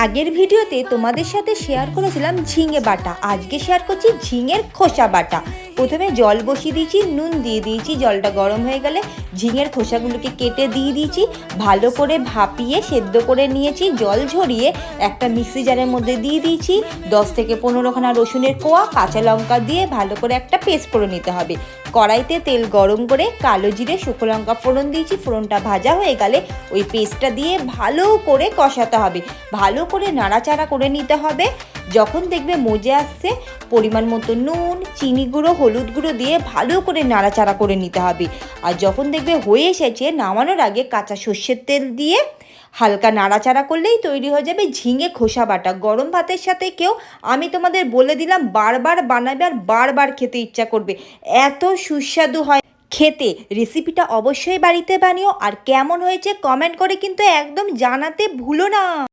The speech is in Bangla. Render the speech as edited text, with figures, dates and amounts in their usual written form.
আগের ভিডিওতে তোমাদের সাথে শেয়ার করেছিলাম ঝিঙে বাটা। আজকে শেয়ার করছি ঝিঙের খোসা বাটা। প্রথমে জল বসিয়ে দিয়েছি, নুন দিয়ে দিয়েছি, জলটা গরম হয়ে গেলে ঝিঙের খোসাগুলোকে কেটে দিয়ে দিয়েছি, ভালো করে ভাপিয়ে সেদ্ধ করে নিয়েছি। জল ঝরিয়ে একটা মিক্সি জারের মধ্যে দিয়ে দিয়েছি। 10 থেকে 15খানা রসুনের কোয়া, কাঁচা লঙ্কা দিয়ে ভালো করে একটা পেস্ট করে নিতে হবে। কড়াইতে তেল গরম করে কালো জিরে শুকনো লঙ্কা ফোড়ন দিয়েছি। ফোড়নটা ভাজা হয়ে গেলে ওই পেস্টটা দিয়ে ভালো করে কষাতে হবে, ভালো করে নাড়াচাড়া করে নিতে হবে। যখন দেখবে মজে আসছে, পরিমাণ মতো নুন, চিনি গুঁড়ো, হলুদ গুঁড়ো দিয়ে ভালো করে নাড়াচাড়া করে নিতে হবে। আর যখন দেখবে হয়ে এসেছে, নামানোর আগে কাঁচা সর্ষের তেল দিয়ে হালকা নাড়াচাড়া করলেই তৈরি হয়ে যাবে ঝিঙে খোসা বাটা। গরম ভাতের সাথে কেউ, আমি তোমাদের বলে দিলাম, বারবার বানাবে আর বারবার খেতে ইচ্ছা করবে, এত সুস্বাদু হয় খেতে। রেসিপিটা অবশ্যই বাড়িতে বানিও, আর কেমন হয়েছে কমেন্ট করে কিন্তু একদম জানাতে ভুলো না।